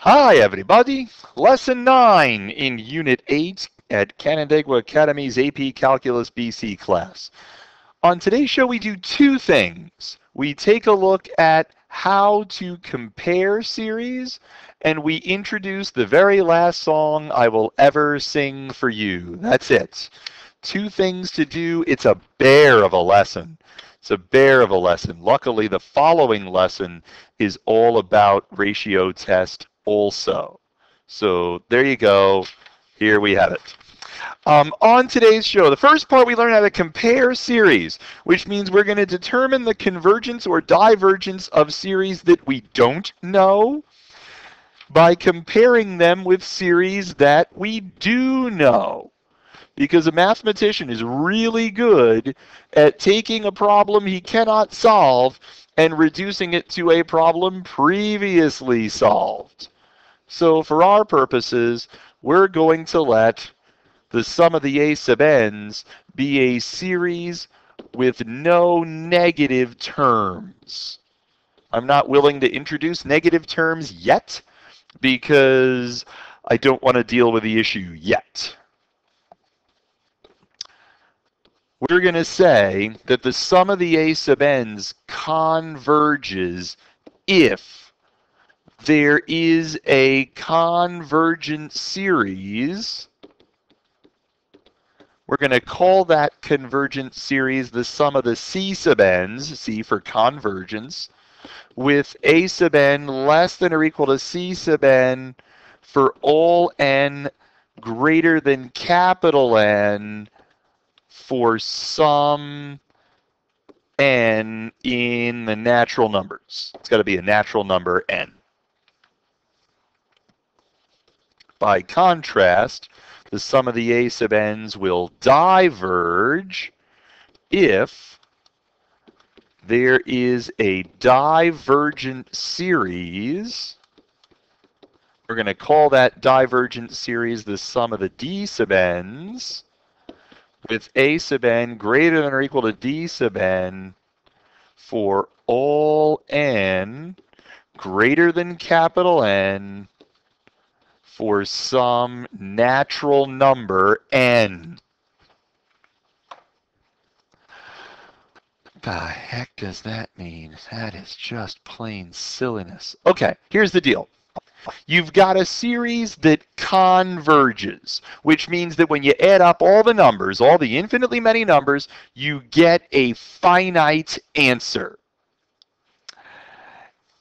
Hi everybody, Lesson 9 in Unit 8 at Canandaigua Academy's AP Calculus BC class. On today's show we do two things. We take a look at how to compare series, and we introduce the very last song I will ever sing for you. That's it. Two things to do. It's a bear of a lesson. It's a bear of a lesson. Luckily, the following lesson is all about ratio test also. So there you go. Here we have it. On today's show, the first part we learn how to compare series, which means we're going to determine the convergence or divergence of series that we don't know by comparing them with series that we do know. Because a mathematician is really good at taking a problem he cannot solve and reducing it to a problem previously solved. So for our purposes, we're going to let the sum of the a sub n's be a series with no negative terms. I'm not willing to introduce negative terms yet because I don't want to deal with the issue yet. We're going to say that the sum of the a sub n's converges if there is a convergent series. We're going to call that convergent series the sum of the c sub n's, C for convergence, with a sub n less than or equal to c sub n for all n greater than capital N for some n in the natural numbers. It's got to be a natural number n. By contrast, the sum of the a sub n's will diverge if there is a divergent series. We're going to call that divergent series the sum of the d sub n's with a sub n greater than or equal to d sub n for all n greater than capital N for some natural number n. What the heck does that mean? That is just plain silliness. Okay, here's the deal. You've got a series that converges, which means that when you add up all the numbers, all the infinitely many numbers, you get a finite answer.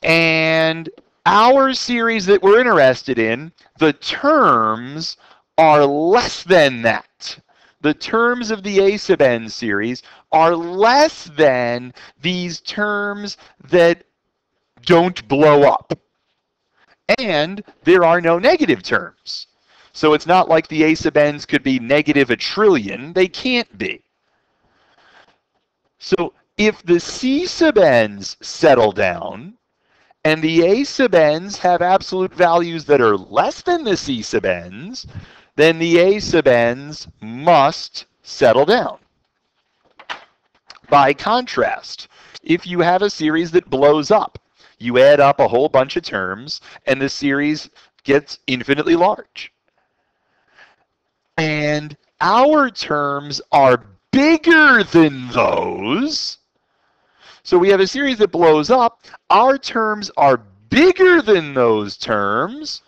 And our series that we're interested in, the terms are less than that. The terms of the a sub n series are less than these terms that don't blow up. And there are no negative terms. So it's not like the a sub n's could be negative a trillion. They can't be. So if the c sub n's settle down, and the a sub n's have absolute values that are less than the c sub n's, then the a sub n's must settle down. By contrast, if you have a series that blows up, you add up a whole bunch of terms, and the series gets infinitely large. And our terms are bigger than those. So we have a series that blows up. Our terms are bigger than those terms.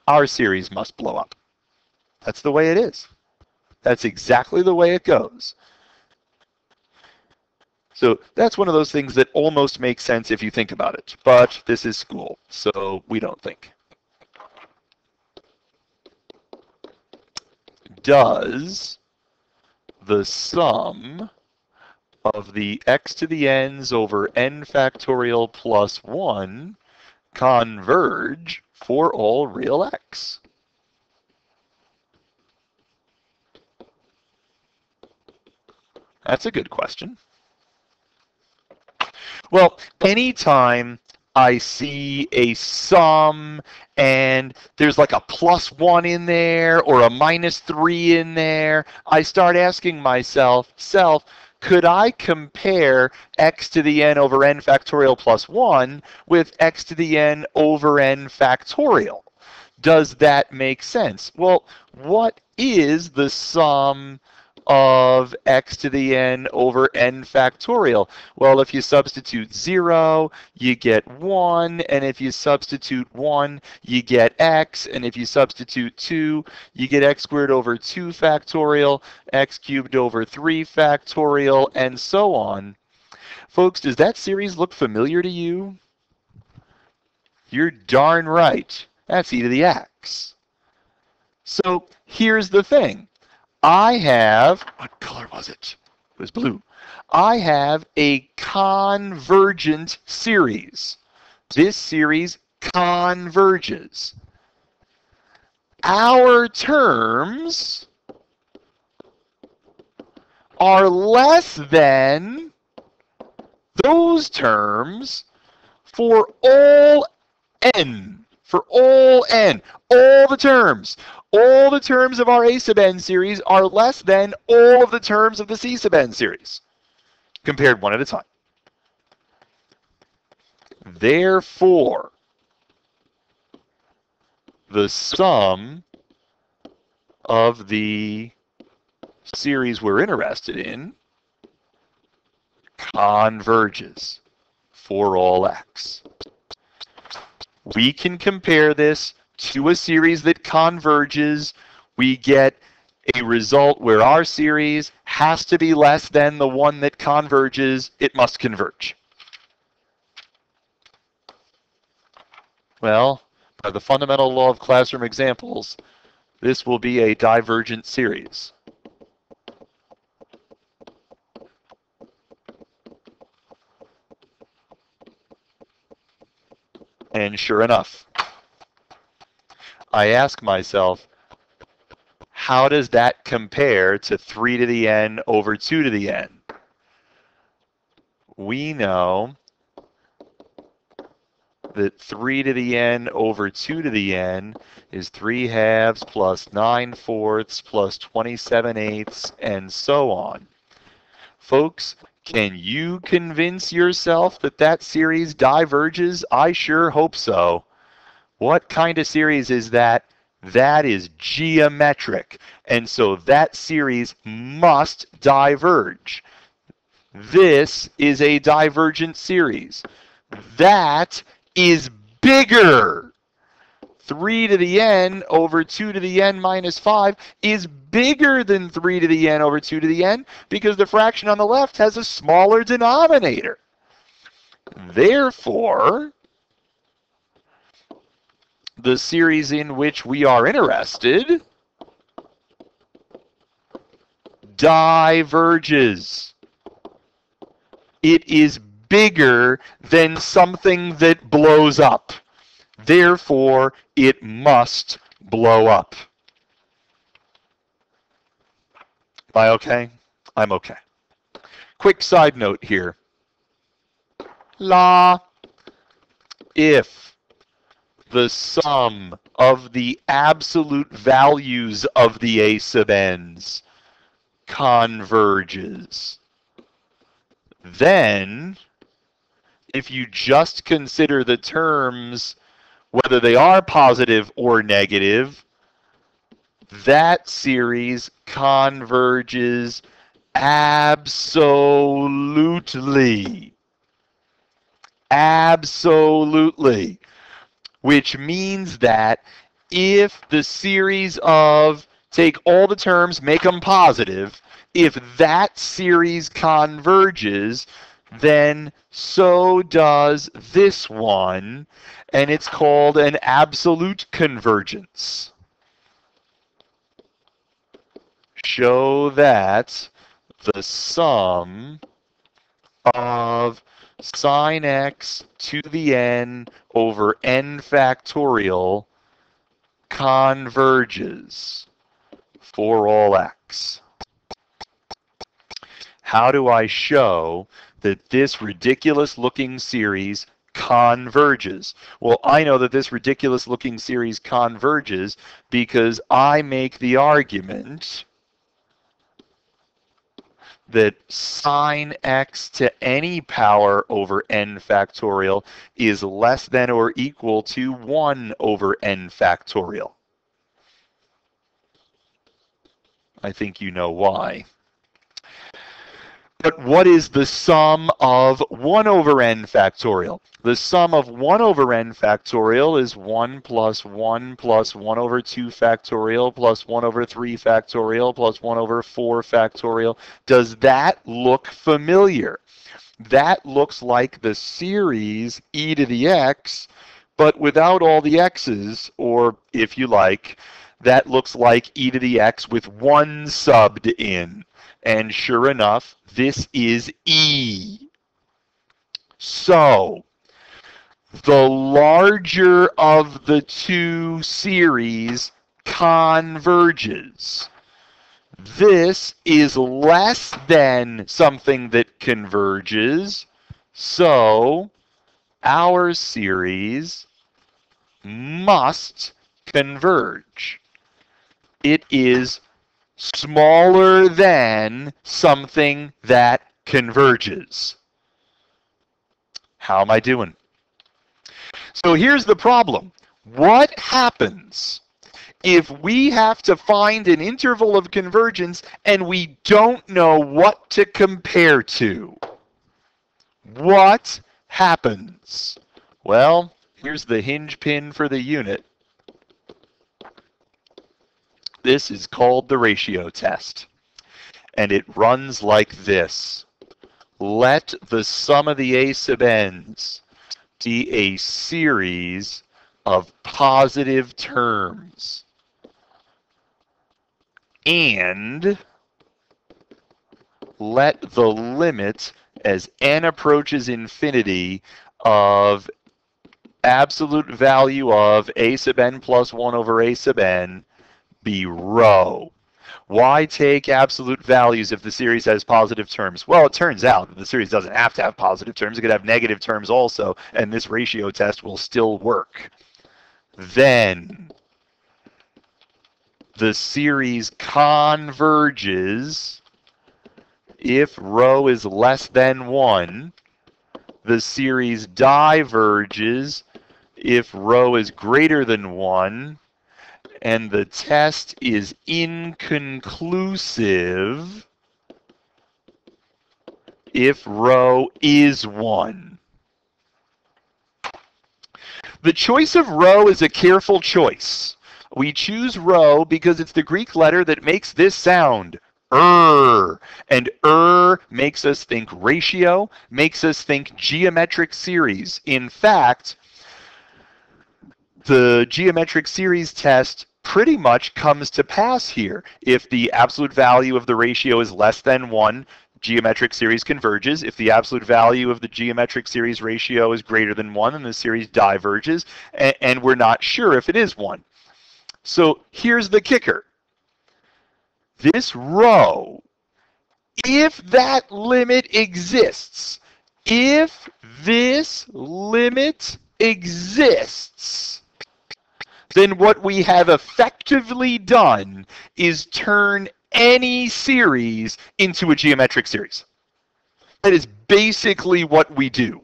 Our series must blow up. That's the way it is. That's exactly the way it goes. So that's one of those things that almost makes sense if you think about it. But this is school, so we don't think. Does the sum of the x to the n's over n factorial plus 1 converge for all real x? That's a good question. Well, anytime I see a sum and there's like a +1 in there or a -3 in there, I start asking myself, could I compare x to the n over n factorial plus 1 with x to the n over n factorial? Does that make sense? Well, what is the sum of x to the n over n factorial? Well, if you substitute 0, you get 1, and if you substitute 1, you get x, and if you substitute 2, you get x squared over 2 factorial, x cubed over 3 factorial, and so on. Folks, does that series look familiar to you? You're darn right. That's e to the x. So here's the thing. I have, what color was it? It was blue. I have a convergent series. This series converges. Our terms are less than those terms for all n. For all n. All the terms of our a sub n series are less than all of the terms of the c sub n series, compared one at a time. Therefore, the sum of the series we're interested in converges for all x. We can compare this to a series that converges. We get a result where our series has to be less than the one that converges. It must converge. Well, by the fundamental law of classroom examples, this will be a divergent series. And sure enough, I ask myself, how does that compare to 3 to the n over 2 to the n? We know that 3 to the n over 2 to the n is 3 halves plus 9 fourths plus 27 eighths and so on. Folks, can you convince yourself that that series diverges? I sure hope so. What kind of series is that? That is geometric, and so that series must diverge. This is a divergent series. That is bigger. 3 to the n over 2 to the n minus 5 is bigger than 3 to the n over 2 to the n because the fraction on the left has a smaller denominator. Therefore, the series in which we are interested diverges. It is bigger than something that blows up. Therefore, it must blow up. Am I okay? I'm okay. Quick side note here. If the sum of the absolute values of the a sub n's converges, then if you just consider the terms, whether they are positive or negative, that series converges absolutely. Absolutely. Which means that if the series of, take all the terms, make them positive, if that series converges, then so does this one, and it's called an absolute convergence. Show that the sum of sine x to the n over n factorial converges for all x. How do I show that this ridiculous-looking series converges? Well, I know that this ridiculous-looking series converges because I make the argument that sine x to any power over n factorial is less than or equal to 1 over n factorial. I think you know why. But what is the sum of 1 over n factorial? The sum of 1 over n factorial is 1 plus 1 plus 1 over 2 factorial plus 1 over 3 factorial plus 1 over 4 factorial. Does that look familiar? That looks like the series e to the x, but without all the x's, or if you like, that looks like e to the x with 1 subbed in. And sure enough, this is e. So, the larger of the two series converges. This is less than something that converges, so our series must converge. It is smaller than something that converges. How am I doing? So here's the problem. What happens if we have to find an interval of convergence and we don't know what to compare to? What happens? Well, here's the hinge pin for the unit. This is called the ratio test, and it runs like this. Let the sum of the a sub n's be a series of positive terms, and let the limit as n approaches infinity of absolute value of a sub n plus 1 over a sub n be rho. Why take absolute values if the series has positive terms? Well, it turns out that the series doesn't have to have positive terms. It could have negative terms also, and this ratio test will still work. Then the series converges if rho is less than 1. The series diverges if rho is greater than 1. And the test is inconclusive if rho is 1. The choice of rho is a careful choice. We choose rho because it's the Greek letter that makes this sound, and makes us think ratio, makes us think geometric series. In fact, the geometric series test pretty much comes to pass here. If the absolute value of the ratio is less than 1, geometric series converges. If the absolute value of the geometric series ratio is greater than 1, then the series diverges, and we're not sure if it is 1. So here's the kicker. This rho, if that limit exists, if this limit exists, then what we have effectively done is turn any series into a geometric series. That is basically what we do.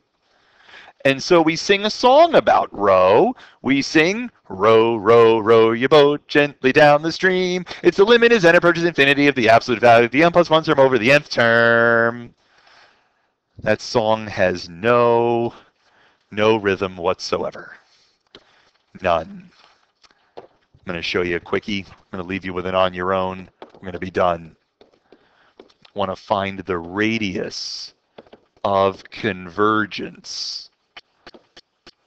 And so we sing a song about rho. We sing, row, row, row your boat gently down the stream. It's the limit as n approaches infinity of the absolute value of the n plus 1 term over the nth term. That song has no rhythm whatsoever. None. I'm going to show you a quickie. I'm going to leave you with it on your own. I'm going to be done. I want to find the radius of convergence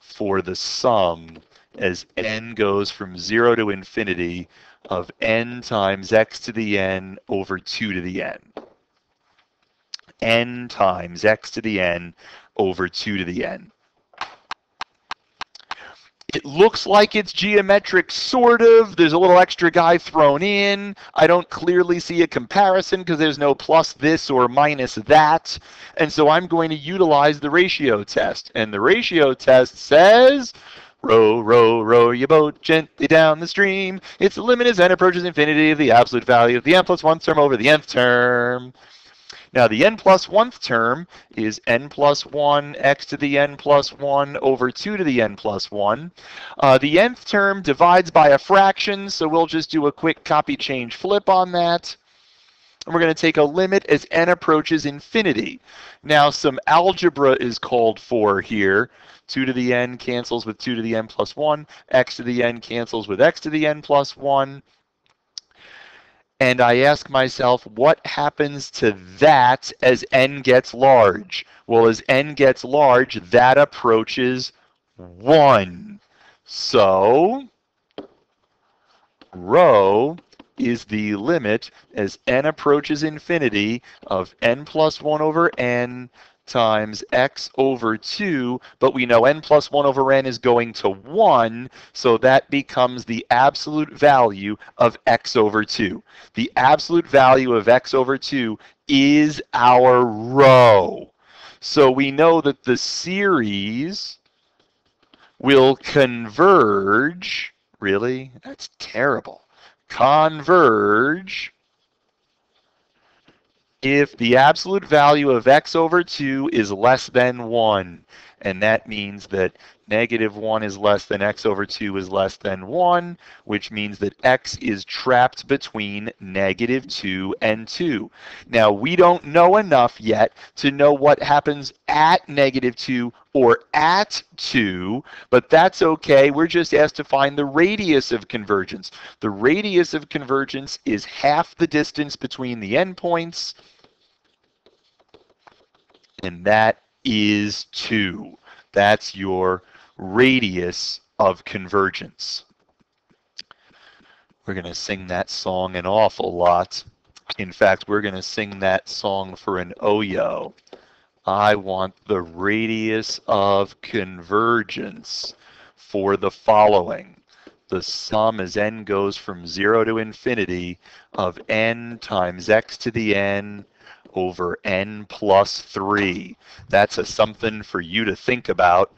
for the sum as n goes from 0 to infinity of n times x to the n over 2 to the n. N times x to the n over 2 to the n. It looks like it's geometric, sort of. There's a little extra guy thrown in. I don't clearly see a comparison because there's no plus this or minus that. And so I'm going to utilize the ratio test. And the ratio test says, row, row, row your boat gently down the stream. Its limit as n approaches infinity of the absolute value of the n plus 1 term over the nth term. Now the n plus 1th term is n plus 1 x to the n plus 1 over 2 to the n plus 1. The nth term divides by a fraction, so we'll just do a quick copy change flip on that. And we're going to take a limit as n approaches infinity. Now some algebra is called for here. 2 to the n cancels with 2 to the n plus 1. X to the n cancels with x to the n plus 1. And I ask myself, what happens to that as n gets large? Well, as n gets large, that approaches 1. So rho is the limit as n approaches infinity of n plus 1 over n times x over 2, but we know n plus 1 over n is going to 1, so that becomes the absolute value of x over 2. The absolute value of x over 2 is our rho. So we know that the series will converge. Really? That's terrible. Converge if the absolute value of x over 2 is less than 1. And that means that negative 1 is less than x over 2 is less than 1, which means that x is trapped between negative 2 and 2. Now, we don't know enough yet to know what happens at negative 2 or at 2, but that's okay. We're just asked to find the radius of convergence. The radius of convergence is half the distance between the endpoints, and that is 2. That's your radius of convergence. We're going to sing that song an awful lot. In fact, we're going to sing that song for an OYO. I want the radius of convergence for the following. The sum as n goes from 0 to infinity of n times x to the n over n plus 3. That's something for you to think about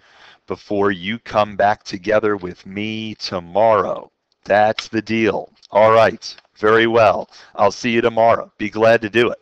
before you come back together with me tomorrow. That's the deal. All right, very well. I'll see you tomorrow. Be glad to do it.